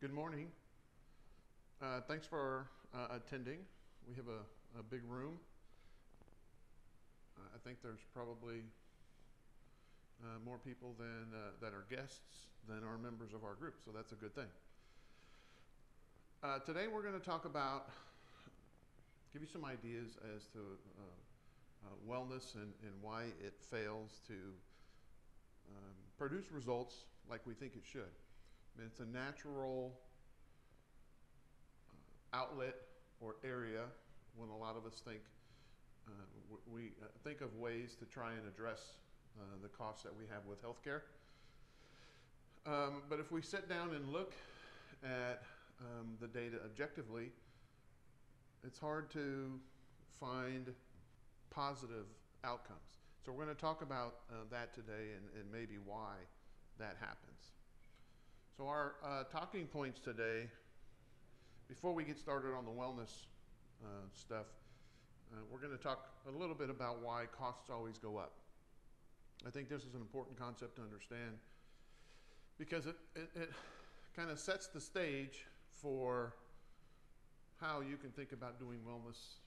Good morning. Thanks for attending. We have a big room. I think there's probably more people than that are guests than are members of our group, so that's a good thing. Today we're going to talk about, give you some ideas as to wellness and why it fails to produce results like we think it should. I mean, it's a natural outlet or area when a lot of us think we think of ways to try and address the costs that we have with healthcare. But if we sit down and look at the data objectively, it's hard to find positive outcomes. So we're going to talk about that today and maybe why that happens. So our talking points today, before we get started on the wellness stuff, we're going to talk a little bit about why costs always go up. I think this is an important concept to understand because it kind of sets the stage for how you can think about doing wellness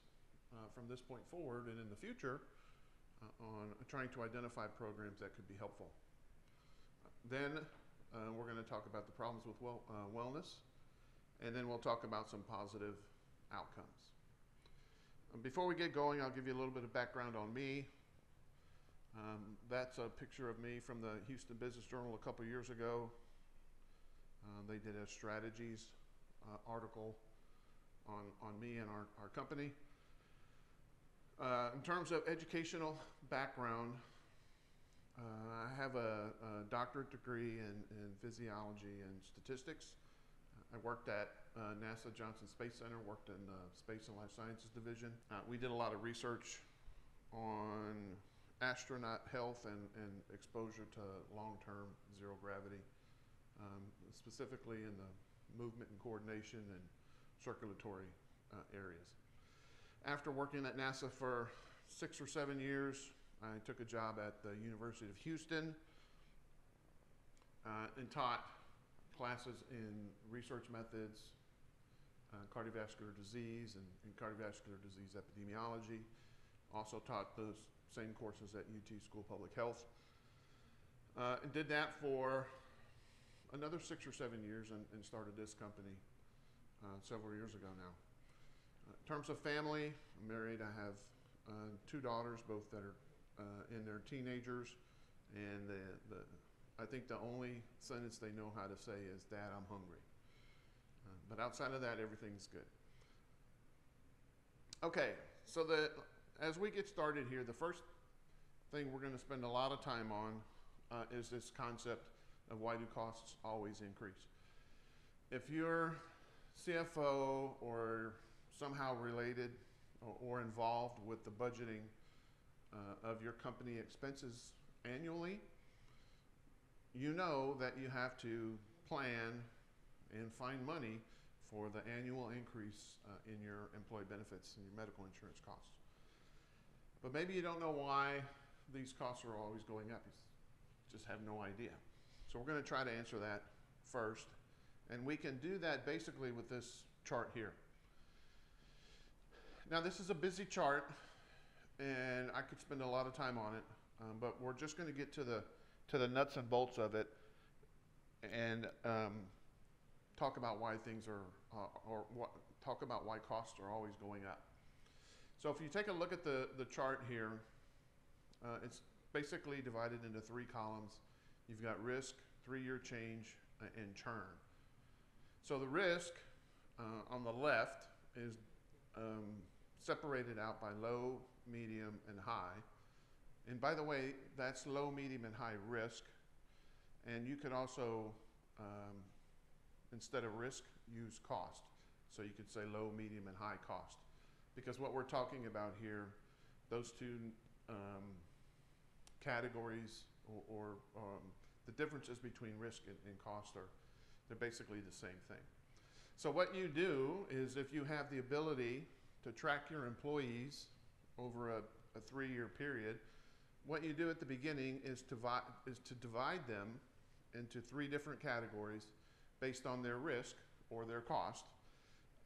from this point forward and in the future on trying to identify programs that could be helpful. Then we're going to talk about the problems with wellness, and then we'll talk about some positive outcomes. Before we get going, I'll give you a little bit of background on me. That's a picture of me from the Houston Business Journal a couple years ago. They did a strategies article on me and our company. In terms of educational background, I have a doctorate degree in physiology and statistics. I worked at NASA Johnson Space Center, worked in the Space and Life Sciences Division. We did a lot of research on astronaut health and exposure to long-term zero gravity, specifically in the movement and coordination and circulatory areas. After working at NASA for 6 or 7 years, I took a job at the University of Houston and taught classes in research methods, cardiovascular disease and cardiovascular disease epidemiology. Also taught those same courses at UT School of Public Health. And did that for another 6 or 7 years and started this company several years ago now. In terms of family, I'm married. I have 2 daughters, both that are in their teenagers, and I think the only sentence they know how to say is, "Dad, I'm hungry." But outside of that, everything's good. Okay, so as we get started here, the first thing we're going to spend a lot of time on is this concept of why do costs always increase. If you're CFO or somehow related or involved with the budgeting of your company expenses annually, you know that you have to plan and find money for the annual increase in your employee benefits and your medical insurance costs. But maybe you don't know why these costs are always going up. You just have no idea. So we're going to try to answer that first. And we can do that basically with this chart here. Now this is a busy chart and I could spend a lot of time on it, but we're just going to get to the nuts and bolts of it and talk about why things are, talk about why costs are always going up. So if you take a look at the chart here, it's basically divided into 3 columns. You've got risk, 3-year change, and churn. So the risk on the left is separated out by low, medium, and high. And by the way, that's low, medium, and high risk. And you could also, instead of risk, use cost. So you could say low, medium, and high cost. Because what we're talking about here, those 2 categories or the differences between risk and cost they're basically the same thing. So what you do is if you have the ability to track your employees over a 3-year period, what you do at the beginning is to divide them into 3 different categories based on their risk or their cost.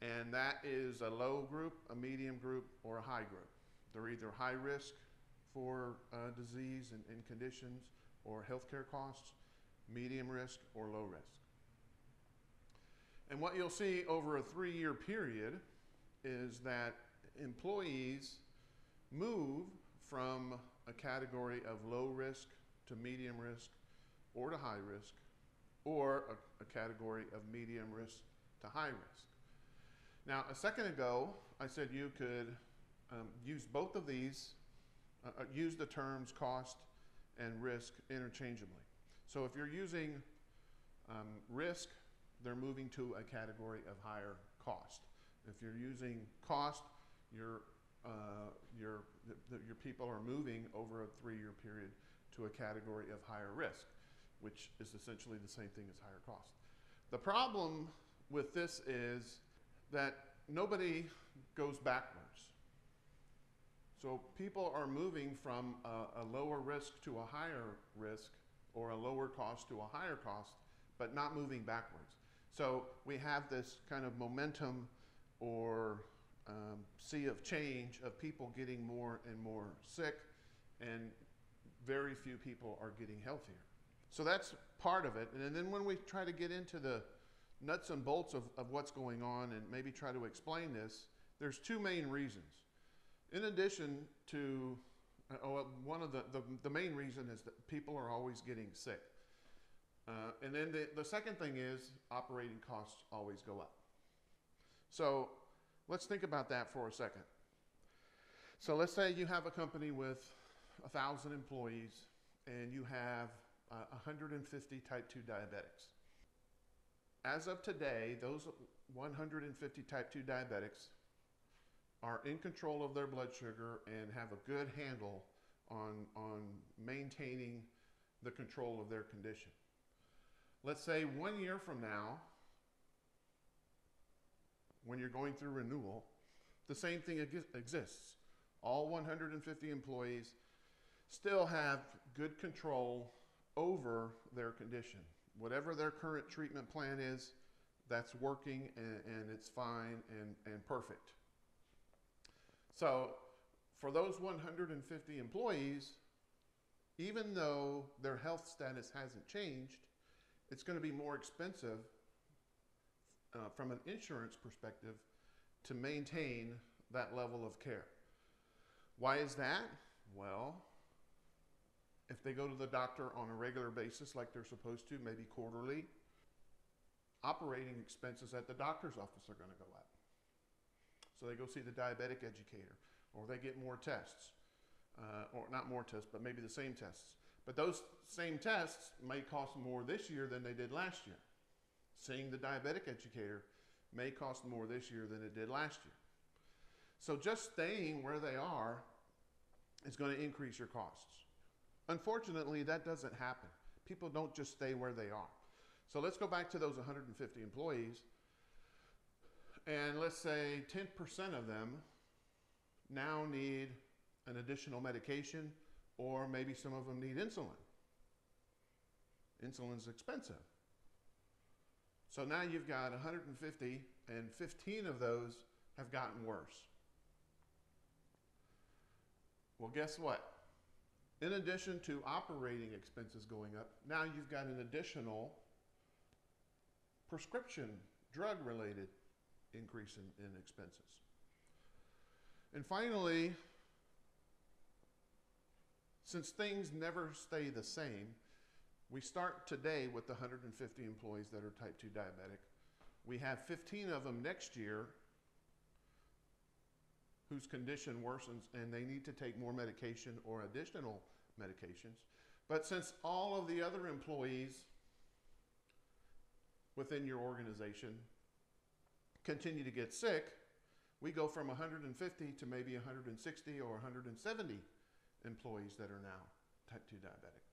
And that is a low group, a medium group, or a high group. They're either high risk for disease and conditions or healthcare costs, medium risk, or low risk. And what you'll see over a 3-year period is that employees move from a category of low risk to medium risk or to high risk, or a category of medium risk to high risk. Now, a second ago, I said you could use both of these, use the terms cost and risk interchangeably. So if you're using risk, they're moving to a category of higher cost. If you're using cost, your people are moving over a 3-year period to a category of higher risk, which is essentially the same thing as higher cost. The problem with this is that nobody goes backwards. So people are moving from a lower risk to a higher risk, or a lower cost to a higher cost, but not moving backwards. So we have this kind of momentum or sea of change of people getting more and more sick, and very few people are getting healthier. So that's part of it. And then when we try to get into the nuts and bolts of what's going on and maybe try to explain this, there's 2 main reasons. In addition to, one of the main reason is that people are always getting sick. And then the second thing is operating costs always go up. So let's think about that for a second. So let's say you have a company with 1,000 employees and you have 150 type 2 diabetics. As of today, those 150 type 2 diabetics are in control of their blood sugar and have a good handle on maintaining the control of their condition. Let's say 1 year from now, when you're going through renewal, the same thing exists. All 150 employees still have good control over their condition. Whatever their current treatment plan is, that's working and it's fine and perfect. So for those 150 employees, even though their health status hasn't changed, it's going to be more expensive from an insurance perspective to maintain that level of care. Why is that? Well, if they go to the doctor on a regular basis like they're supposed to, maybe quarterly, operating expenses at the doctor's office are going to go up. So they go see the diabetic educator, or they get more tests, or not more tests, but maybe the same tests. But those same tests may cost more this year than they did last year. Seeing the diabetic educator may cost more this year than it did last year. So just staying where they are is going to increase your costs. Unfortunately, that doesn't happen. People don't just stay where they are. So let's go back to those 150 employees, and let's say 10% of them now need an additional medication, or maybe some of them need insulin. Insulin's expensive. So now you've got 150, and 15 of those have gotten worse. Well, guess what? In addition to operating expenses going up, now you've got an additional prescription drug-related increase in expenses. And finally, since things never stay the same, we start today with the 150 employees that are type 2 diabetic. We have 15 of them next year whose condition worsens and they need to take more medication or additional medications. But since all of the other employees within your organization continue to get sick, we go from 150 to maybe 160 or 170 employees that are now type 2 diabetic.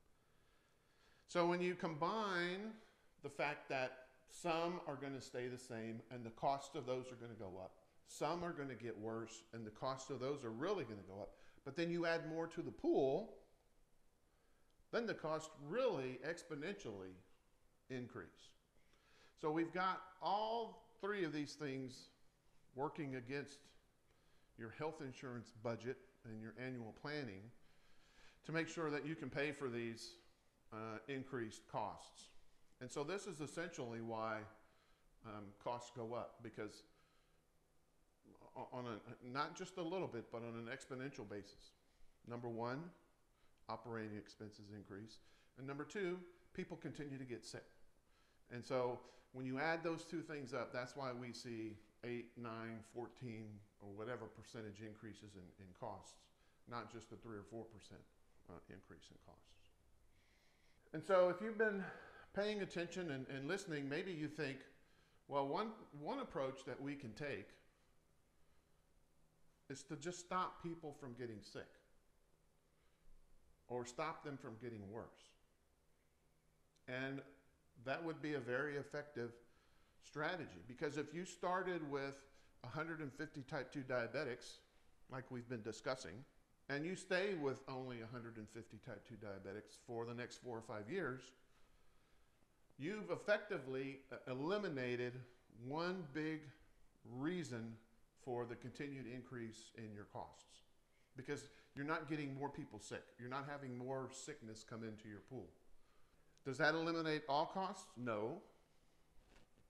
So when you combine the fact that some are going to stay the same and the cost of those are going to go up, some are going to get worse and the cost of those are really going to go up, but then you add more to the pool, then the cost really exponentially increase. So we've got all three of these things working against your health insurance budget and your annual planning to make sure that you can pay for these increased costs. And so this is essentially why costs go up, because on not just a little bit, but on an exponential basis. Number one, operating expenses increase. And number two, people continue to get sick. And so when you add those two things up, that's why we see 8, 9, 14, or whatever percentage increases in costs, not just a 3 or 4% increase in costs. And so if you've been paying attention and listening, maybe you think, well, one approach that we can take is to just stop people from getting sick or stop them from getting worse. And that would be a very effective strategy, because if you started with 150 type 2 diabetics, like we've been discussing, and you stay with only 150 type 2 diabetics for the next 4 or 5 years, you've effectively eliminated one big reason for the continued increase in your costs, because you're not getting more people sick. You're not having more sickness come into your pool. Does that eliminate all costs? No,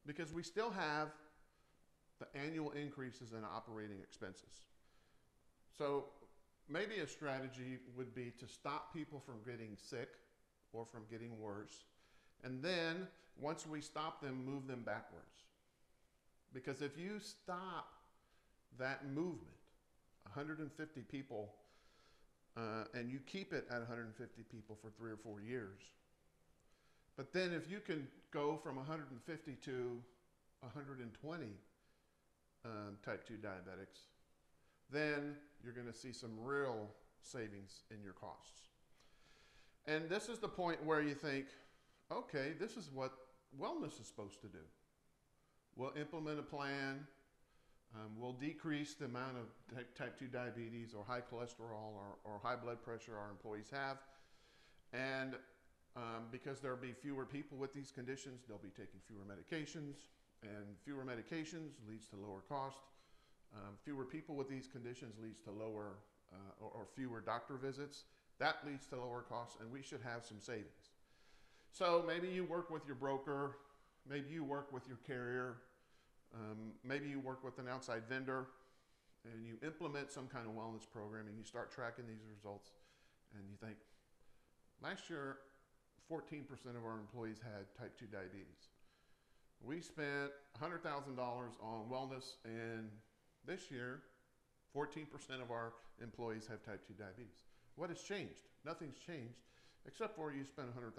because we still have the annual increases in operating expenses. So maybe a strategy would be to stop people from getting sick or from getting worse, and then once we stop them, move them backwards. Because if you stop that movement, 150 people, and you keep it at 150 people for 3 or 4 years, but then if you can go from 150 to 120 type 2 diabetics, then you're going to see some real savings in your costs. And this is the point where you think, okay, this is what wellness is supposed to do. We'll implement a plan. We'll decrease the amount of type 2 diabetes or high cholesterol or high blood pressure our employees have. And because there'll be fewer people with these conditions, they'll be taking fewer medications, and fewer medications leads to lower cost. Fewer people with these conditions leads to lower or fewer doctor visits. That leads to lower costs, and we should have some savings. So maybe you work with your broker, maybe you work with your carrier, maybe you work with an outside vendor, and you implement some kind of wellness program, and you start tracking these results, and you think, last year, 14% of our employees had type 2 diabetes. We spent $100,000 on wellness, and this year, 14% of our employees have type 2 diabetes. What has changed? Nothing's changed, except for you spent $100,000.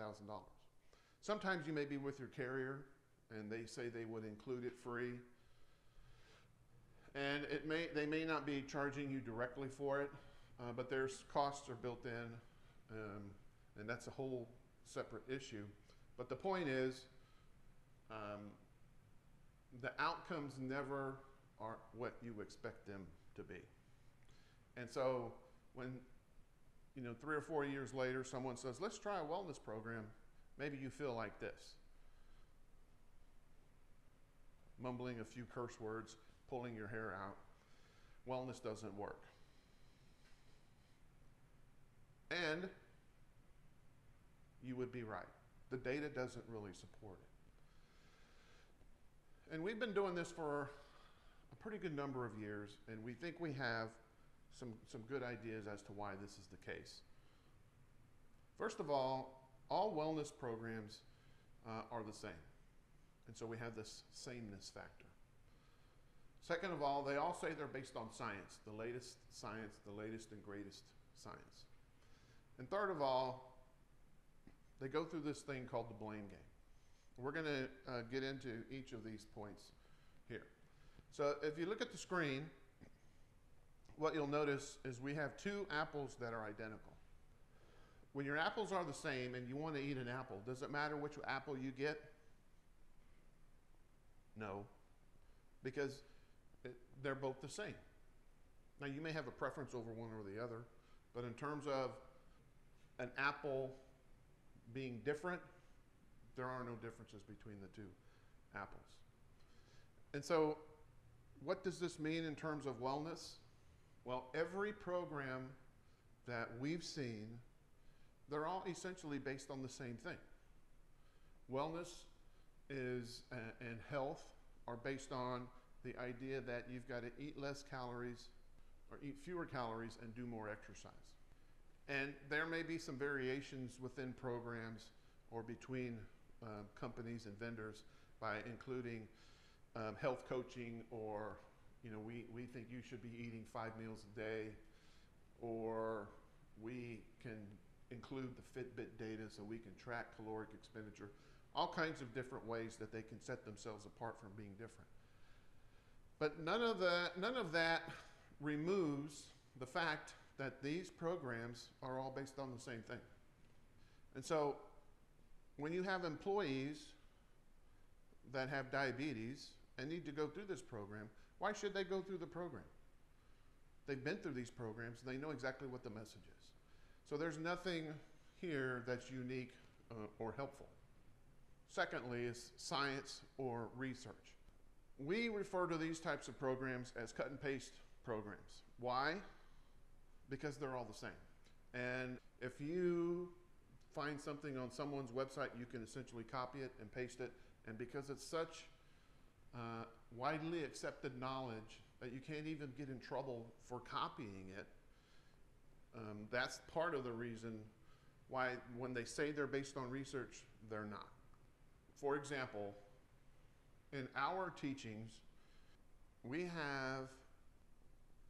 Sometimes you may be with your carrier, and they say they would include it free. And they may not be charging you directly for it, but their costs are built in, and that's a whole separate issue. But the point is, the outcomes never are what you expect them to be. And so when 3 or 4 years later, someone says, let's try a wellness program, maybe you feel like this. Mumbling a few curse words, pulling your hair out. Wellness doesn't work. And you would be right. The data doesn't really support it. And we've been doing this for a pretty good number of years, and we think we have some good ideas as to why this is the case. First of all wellness programs are the same. And so we have this sameness factor. Second of all, they all say they're based on science, the latest science, the latest and greatest science. And third of all, they go through this thing called the blame game. We're going to get into each of these points here. So if you look at the screen, what you'll notice is we have 2 apples that are identical. When your apples are the same and you want to eat an apple, does it matter which apple you get? No, because they're both the same. Now you may have a preference over one or the other, but in terms of an apple being different, there are no differences between the 2 apples. And so what does this mean in terms of wellness? Well, every program that we've seen, they're all essentially based on the same thing. Wellness and health are based on the idea that you've got to eat less calories or eat fewer calories and do more exercise. And there may be some variations within programs or between companies and vendors by including health coaching, or we think you should be eating 5 meals a day, or we can include the Fitbit data so we can track caloric expenditure, all kinds of different ways that they can set themselves apart from being different. But none of that removes the fact that these programs are all based on the same thing. And so when you have employees that have diabetes and need to go through this program, why should they go through the program? They've been through these programs, and they know exactly what the message is. So there's nothing here that's unique or helpful. Secondly is science or research. We refer to these types of programs as cut and paste programs. Why? Because they're all the same. And if you find something on someone's website, you can essentially copy it and paste it. And because it's such widely accepted knowledge that you can't even get in trouble for copying it, that's part of the reason why when they say they're based on research, they're not. For example, in our teachings, we have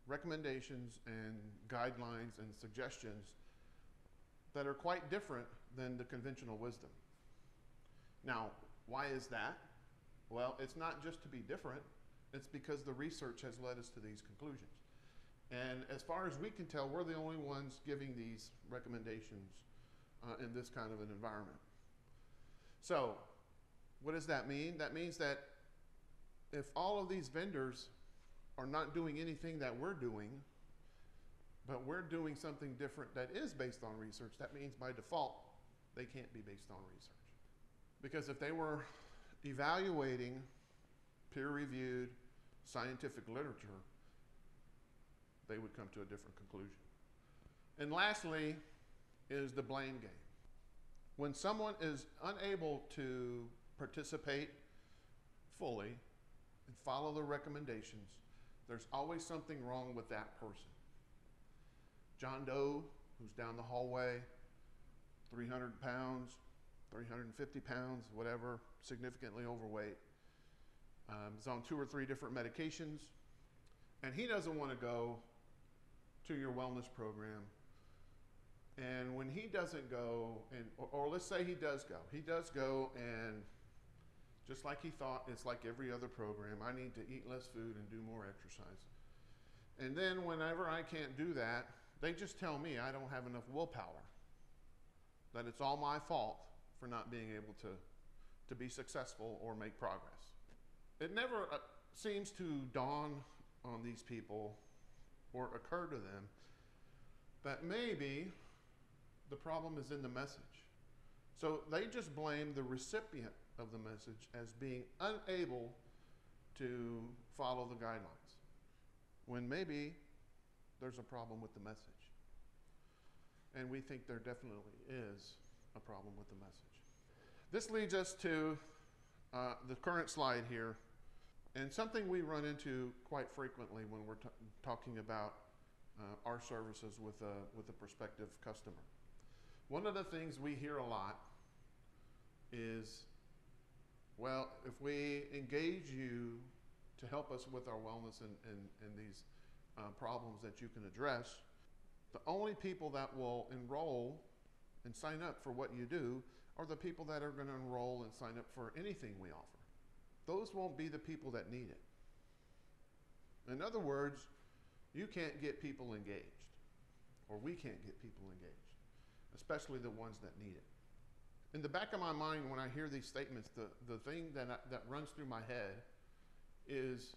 recommendations and guidelines and suggestions that are quite different than the conventional wisdom. Now, why is that? Well, it's not just to be different, it's because the research has led us to these conclusions. And as far as we can tell, we're the only ones giving these recommendations in this kind of an environment. So, what does that mean? That means that if all of these vendors are not doing anything that we're doing, but we're doing something different that is based on research, that means by default, they can't be based on research. Because if they were evaluating peer-reviewed scientific literature, they would come to a different conclusion. And lastly is the blame game. When someone is unable to participate fully and follow the recommendations, there's always something wrong with that person. John Doe, who's down the hallway, 300 pounds, 350 pounds, whatever, significantly overweight, is on 2 or 3 different medications, and he doesn't want to go to your wellness program. And when he doesn't go, or let's say he does go, and just like he thought, it's like every other program, I need to eat less food and do more exercise. And then whenever I can't do that, they just tell me I don't have enough willpower, that it's all my fault for not being able to be successful or make progress. It never seems to dawn on these people or occur to them that maybe the problem is in the message. So they just blame the recipient of the message as being unable to follow the guidelines, when maybe there's a problem with the message. And we think there definitely is a problem with the message. This leads us to the current slide here, and something we run into quite frequently when we're talking about our services with a prospective customer. One of the things we hear a lot is, well, if we engage you to help us with our wellness and these problems that you can address, the only people that will enroll and sign up for what you do are the people that are going to enroll and sign up for anything we offer. Those won't be the people that need it. In other words, you can't get people engaged, or we can't get people engaged, especially the ones that need it. In the back of my mind, when I hear these statements, the thing that runs through my head is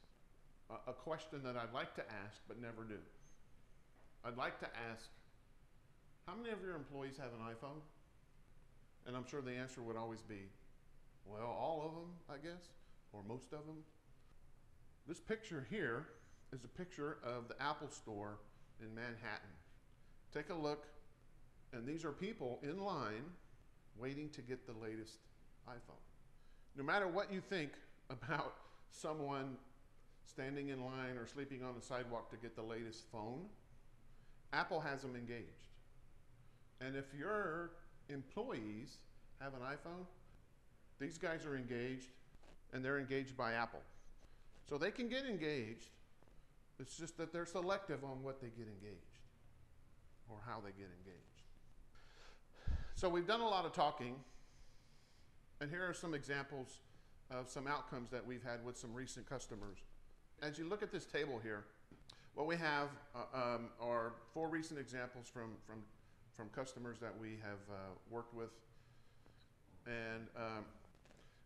a question that I'd like to ask but never do. I'd like to ask, how many of your employees have an iPhone? And I'm sure the answer would always be, well, all of them, I guess. or most of them. This picture here is a picture of the Apple Store in Manhattan. Take a look, and these are people in line waiting to get the latest iPhone. No matter what you think about someone standing in line or sleeping on the sidewalk to get the latest phone, Apple has them engaged. And if your employees have an iPhone, these guys are engaged, and they're engaged by Apple. So they can get engaged. It's just that they're selective on what they get engaged or how they get engaged. So we've done a lot of talking, and here are some examples of some outcomes that we've had with some recent customers. As you look at this table here, what we have are 4 recent examples from customers that we have worked with. And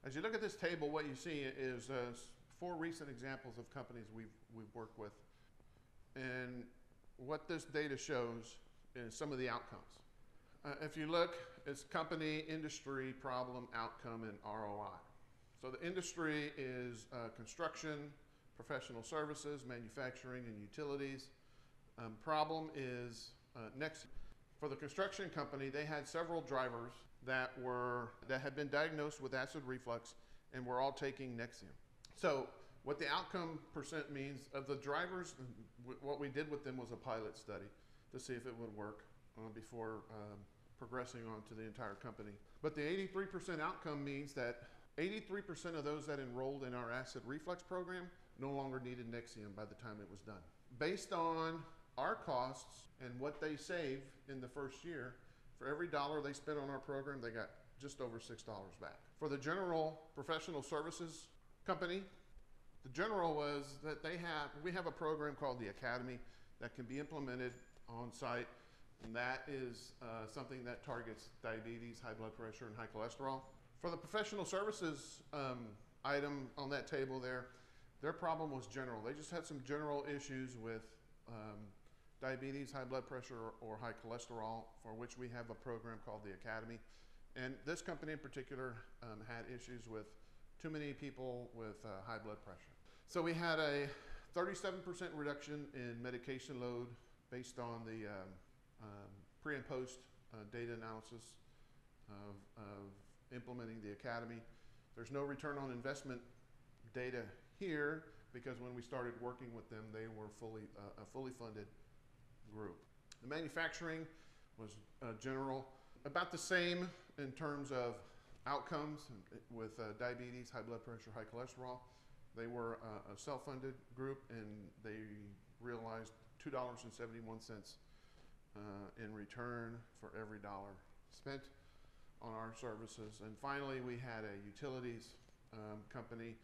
as you look at this table, what you see is 4 recent examples of companies we've worked with. And what this data shows is some of the outcomes. If you look, it's company, industry, problem, outcome, and ROI. So the industry is construction, professional services, manufacturing, and utilities. Problem is Nexium. For the construction company, they had several drivers that had been diagnosed with acid reflux and were all taking Nexium. So what the outcome percent means of the drivers, what we did with them was a pilot study to see if it would work before progressing on to the entire company. But the 83% outcome means that 83% of those that enrolled in our acid reflux program no longer needed Nexium by the time it was done. Based on our costs and what they saved in the first year, for every $1 they spent on our program, they got just over $6 back. For the general professional services company, the general was that we have a program called the Academy that can be implemented on site, and that is something that targets diabetes, high blood pressure, and high cholesterol. For the professional services item on that table there, their problem was general. They just had some general issues with diabetes, high blood pressure, or high cholesterol, for which we have a program called the Academy. And this company in particular had issues with too many people with high blood pressure. So we had a 37% reduction in medication load based on the pre and post data analysis of implementing the Academy. There's no return on investment data here because when we started working with them, they were a fully funded group. The manufacturing was general, about the same in terms of outcomes with diabetes, high blood pressure, high cholesterol. They were a self-funded group, and they realized $2.71 in return for every dollar spent on our services. And finally, we had a utilities company.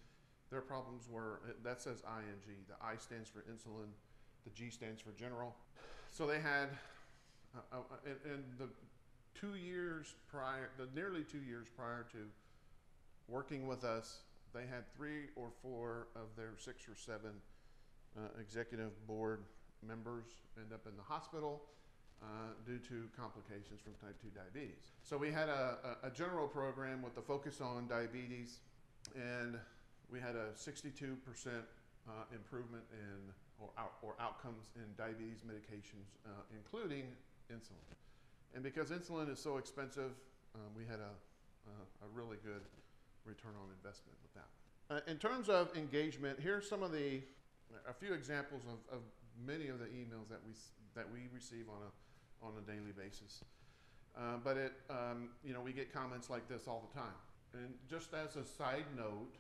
Their problems were, that says ING. The I stands for insulin, the G stands for general. So they had, in the 2 years prior, nearly 2 years prior to working with us, they had 3 or 4 of their 6 or 7 executive board members end up in the hospital due to complications from type 2 diabetes. So we had a general program with the focus on diabetes, and we had a 62% improvement in or outcomes in diabetes medications, including insulin. And because insulin is so expensive, we had a really good return on investment with that. In terms of engagement, here's some of a few examples of many of the emails that we receive on a daily basis. But we get comments like this all the time. And just as a side note,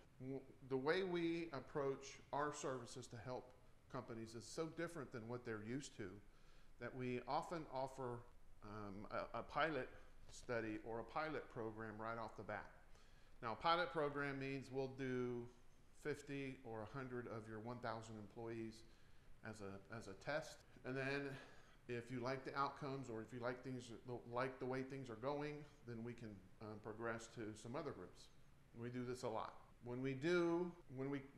the way we approach our services to help companies is so different than what they're used to that we often offer a pilot study or a pilot program right off the bat. Now, a pilot program means we'll do 50 or 100 of your 1,000 employees as a test, and then if you like the outcomes or if you like the way things are going, then we can progress to some other groups. We do this a lot. When we do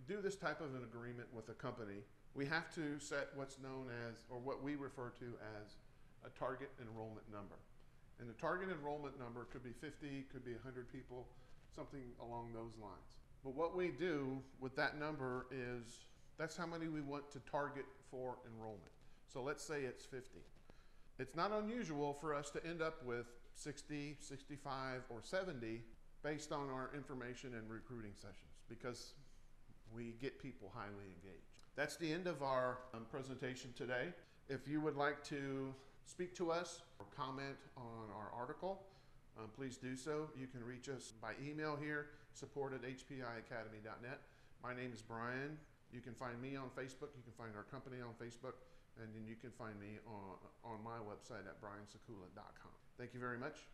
this type of an agreement with a company, we have to set what's known as, or what we refer to as, a target enrollment number. And the target enrollment number could be 50, could be 100 people, something along those lines. But what we do with that number is that's how many we want to target for enrollment. So let's say it's 50. It's not unusual for us to end up with 60, 65, or 70 based on our information and recruiting sessions because we get people highly engaged. That's the end of our presentation today. If you would like to speak to us or comment on our article, please do so. You can reach us by email here, support@hpiacademy.net. My name is Brian. You can find me on Facebook. You can find our company on Facebook. And then you can find me on my website at briansakula.com. Thank you very much.